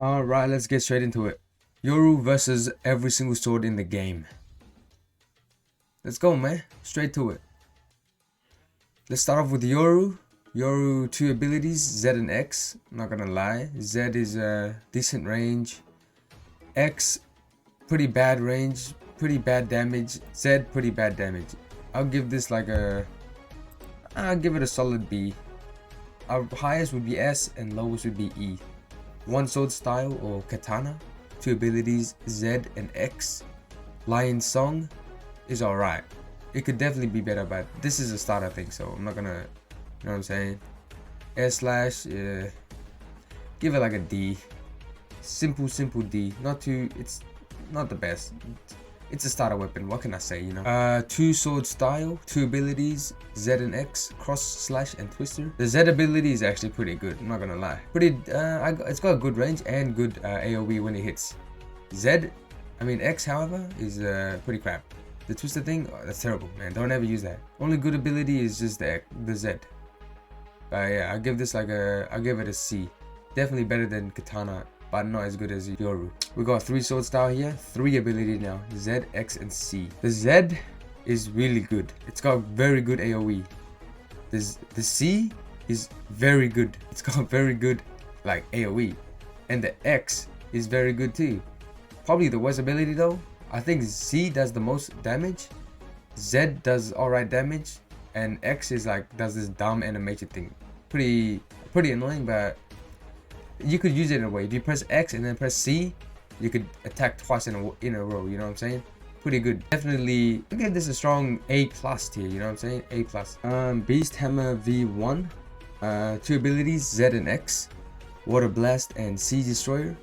Alright, let's get straight into it. Yoru versus every single sword in the game. Let's go, man. Straight to it. Let's start off with Yoru. Yoru 2 abilities, Z and X. Not gonna lie. Z is decent range. X, pretty bad range. Pretty bad damage. Z, pretty bad damage. I'll give this like I'll give it a solid B. Our highest would be S and lowest would be E. One sword style or katana, 2 abilities Z and X. Lion Song is alright. It could definitely be better, but this is a starter thing, so I'm not gonna, you know what I'm saying. Air slash, give it like a D. Simple D. It's not the best. It's a starter weapon, what can I say, you know. 2 sword style, 2 abilities, Z and X, cross, slash, and twister. The Z ability is actually pretty good, I'm not gonna lie. It's got a good range and good AoE when it hits. X, however, is pretty crap. The twister thing, that's terrible, man. Don't ever use that. Only good ability is just the Z. Yeah, I'll give it a C. Definitely better than katana, but not as good as Yoru. We got 3 sword style here, 3 ability now, Z, X, and C. The Z is really good. It's got very good AoE. The C is very good. It's got very good like AoE. And the X is very good too. Probably the worst ability though. I think C does the most damage. Z does alright damage. And X is like does this dumb animation thing. Pretty annoying, but you could use it in a way. If you press X and then press C, you could attack twice in a row, you know what I'm saying? Pretty good. Definitely, I give this a strong A+ tier, you know what I'm saying? A+. Beast Hammer V1. 2 abilities, Z and X. Water Blast and Sea Destroyer.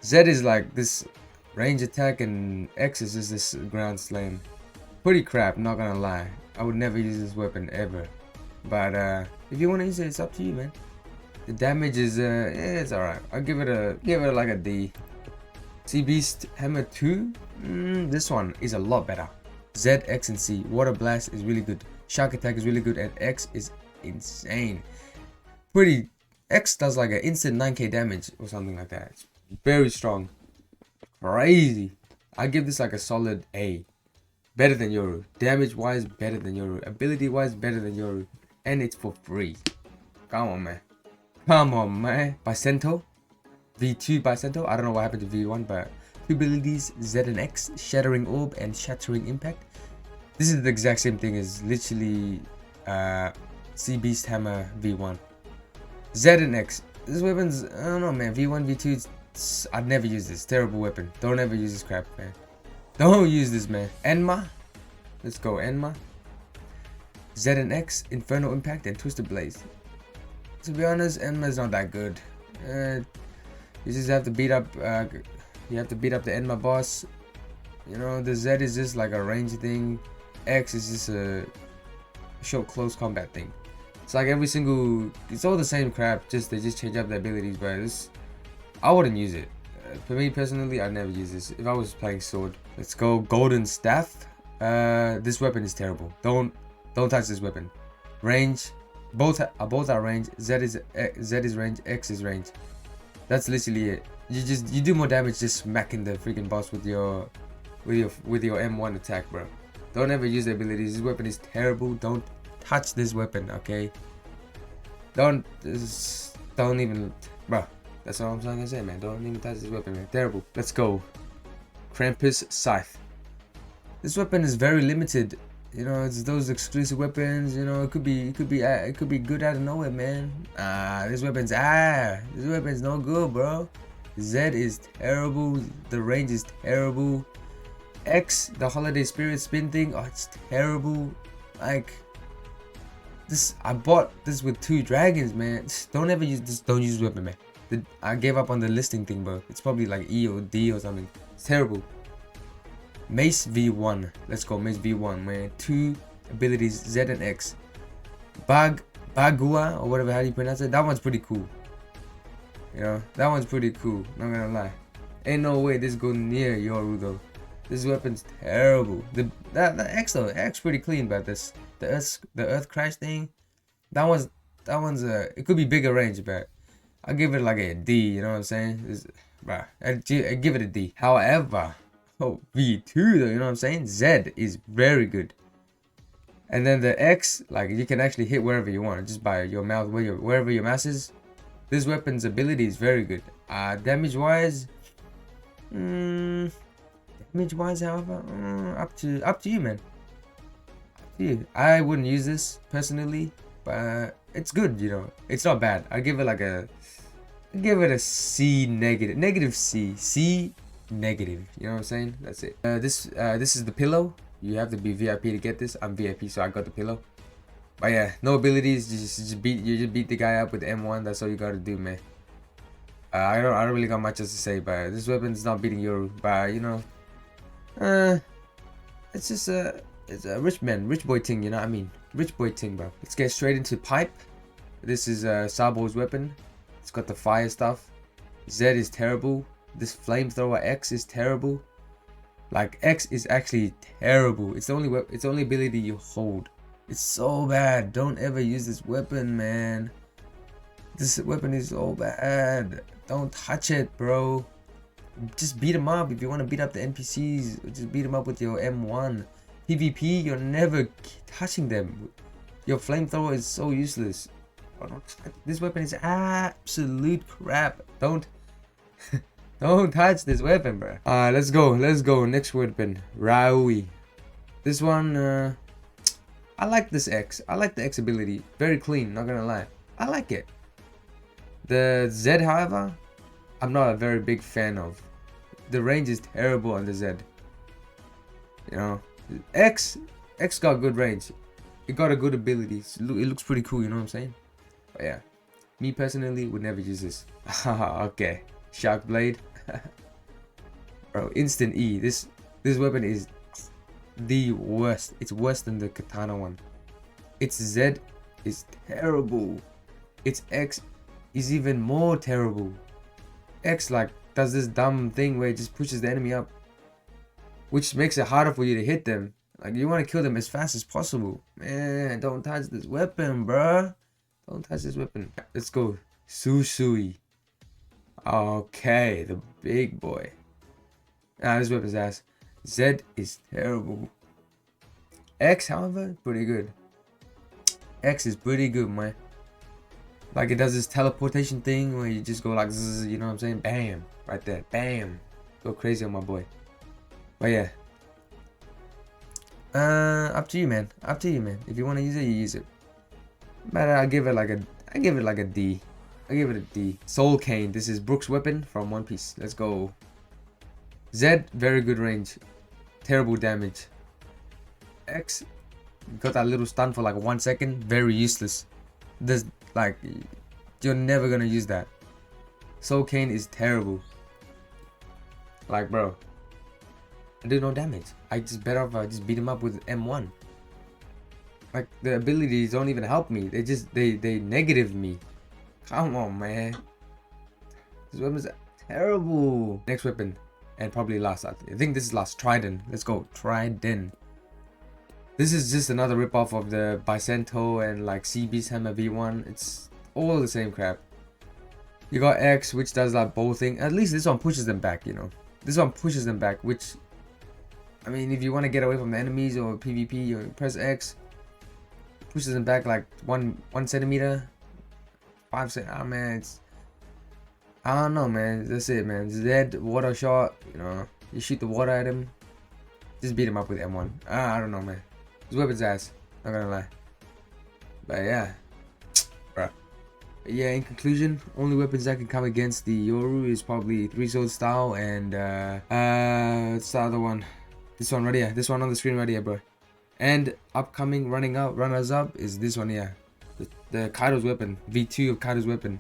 Z is like this range attack and X is just this ground slam. Pretty crap, not gonna lie. I would never use this weapon ever. But if you want to use it, it's up to you, man. The damage is it's alright. I'll give it like a D. Sea Beast Hammer 2. This one is a lot better. Z, X, and C. Water Blast is really good. Shark Attack is really good, and X is insane. X does like an instant 9k damage or something like that. It's very strong. Crazy. I give this like a solid A. Better than Yoru. Damage wise, better than Yoru. Ability wise, better than Yoru. And it's for free. Come on, man. Come on, man. Bicento. V2 Bicento. I don't know what happened to V1, but 2 abilities, Z and X, Shattering Orb and Shattering Impact. This is the exact same thing as literally Sea Beast Hammer V1. Z and X. This weapon's, I don't know, man. V1, V2, I'd never use this. Terrible weapon. Don't ever use this crap, man. Don't use this, man. Enma. Let's go, Enma. Z and X, Infernal Impact and Twisted Blaze. To be honest, Enma's not that good. You just have to beat up the Enma boss. You know, the Z is just like a range thing. X is just a short close combat thing. It's like it's all the same crap, just they just change up the abilities, but I wouldn't use it. For me personally, I'd never use this if I was playing sword. Let's go Golden Staff. This weapon is terrible. Don't touch this weapon. Range, both are range. Z is range, X is range. That's literally it. You do more damage just smacking the freaking boss with your M1 attack, bro. Don't ever use the abilities. This weapon is terrible. Don't touch this weapon, okay? Don't even, bro. That's all I'm trying to say, man. Don't even touch this weapon, man. Terrible. Let's go. Krampus Scythe. This weapon is very limited. You know, it's those exclusive weapons. You know, it could be good out of nowhere, man. This weapon's no good, bro. Z is terrible. The range is terrible. X, the Holiday Spirit spin thing. Oh, it's terrible. Like this, I bought this with 2 dragons, man. Don't ever use this. Don't use this weapon, man. I gave up on the listing thing, bro. It's probably like E or D or something. It's terrible. Mace V1. Let's go, Mace V1, man. 2 abilities, Z and X. Bagua, or whatever, how do you pronounce it? That one's pretty cool. You know, that one's pretty cool. Not gonna lie. Ain't no way this goes near Yoru though. This weapon's terrible. The X though, X pretty clean, but the Earth crash thing, that one's it could be bigger range, but I give it like a D, you know what I'm saying? Bruh, I give it a D. However, oh, V2 though, you know what I'm saying? Z is very good. And then the X, like you can actually hit wherever you want, just by your mouse, wherever your mouse is. This weapon's ability is very good. Damage wise, however, up to you, man. Up to you. I wouldn't use this personally, but it's good, you know. It's not bad. I give it a C negative, C negative. You know what I'm saying? That's it. This is the pillow. You have to be VIP to get this. I'm VIP, so I got the pillow. But yeah, no abilities. You just beat the guy up with M1. That's all you gotta do, man. I don't really got much else to say, but this weapon's not beating Yoru. But you know, it's just it's a rich boy thing. You know what I mean? Rich boy thing, bro. Let's get straight into pipe. This is Sabo's weapon. It's got the fire stuff. Z is terrible. This flamethrower X is terrible. Like X is actually terrible. It's the only ability you hold. It's so bad. Don't ever use this weapon, man. This weapon is so bad. Don't touch it, bro. Just beat them up if you want to beat up the NPCs. Just beat them up with your M1. PvP, you're never touching them. Your flamethrower is so useless. This weapon is absolute crap. Don't touch this weapon, bro. Let's go. Next weapon, Raui. This one, I like this X. I like the X ability. Very clean, not gonna lie. I like it. The Z, however, I'm not a very big fan of. The range is terrible on the Z. You know, X got good range. It got a good ability. It looks pretty cool, you know what I'm saying? But yeah, me personally would never use this. Okay, Shark Blade. Bro, instant E. This weapon is the worst. It's worse than the katana one. Its Z is terrible. Its X is even more terrible. X like does this dumb thing where it just pushes the enemy up, which makes it harder for you to hit them. Like you want to kill them as fast as possible. Man, don't touch this weapon, bruh. Don't touch this weapon. Let's go. Susui. Okay, the big boy. This weapon's ass. Z is terrible. X, however, pretty good. X is pretty good, man. Like it does this teleportation thing where you just go like zzz, you know what I'm saying? Bam, right there, bam. Go crazy on my boy. But yeah, up to you, man. Up to you, man. If you want to use it, you use it. But I give it like a D. I give it a D. Soul Cane. This is Brook's weapon from One Piece. Let's go. Z, very good range. Terrible damage. X, got that little stun for like 1 second. Very useless. There's like, you're never gonna use that. Soul Cane is terrible. Like, bro, I did no damage. I just better off I just beat him up with M1. Like the abilities don't even help me. They negative me. Come on, man. This weapon's terrible. Next weapon, and probably last. I think this is last. Trident. Let's go. Trident. This is just another ripoff of the Bicento and like CB's Hammer V1. It's all the same crap. You got X, which does that bow thing. At least this one pushes them back, you know. This one pushes them back, which, I mean, if you want to get away from the enemies or PvP, you press X. Pushes them back like one centimeter. 5 cent. Ah, man, it's, I don't know, man. That's it, man. Z, water shot. You know, you shoot the water at him. Just beat him up with M1. I don't know, man. This weapon's ass. Not gonna lie. But yeah, bruh. Yeah, in conclusion, only weapons that can come against the Yoru is probably 3-sword style and what's the other one? This one right here. This one on the screen right here, bro. And upcoming runners up is this one here. The Kaido's weapon. V2 of Kaido's weapon.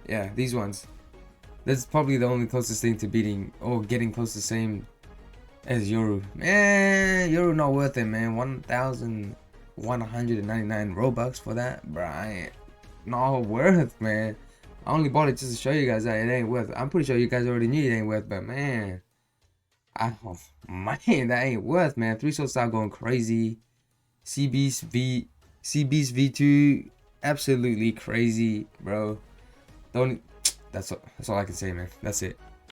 Yeah, these ones. That's probably the only closest thing to beating or getting close to the same as Yoru. Man, Yoru not worth it, man. 1,199 Robux for that, bruh. Not worth, man. I only bought it just to show you guys that it ain't worth. I'm pretty sure you guys already knew it ain't worth, but man, that ain't worth, man. 3-sword style going crazy. CB's V2 absolutely crazy, bro. Don't That's all I can say, man. That's it.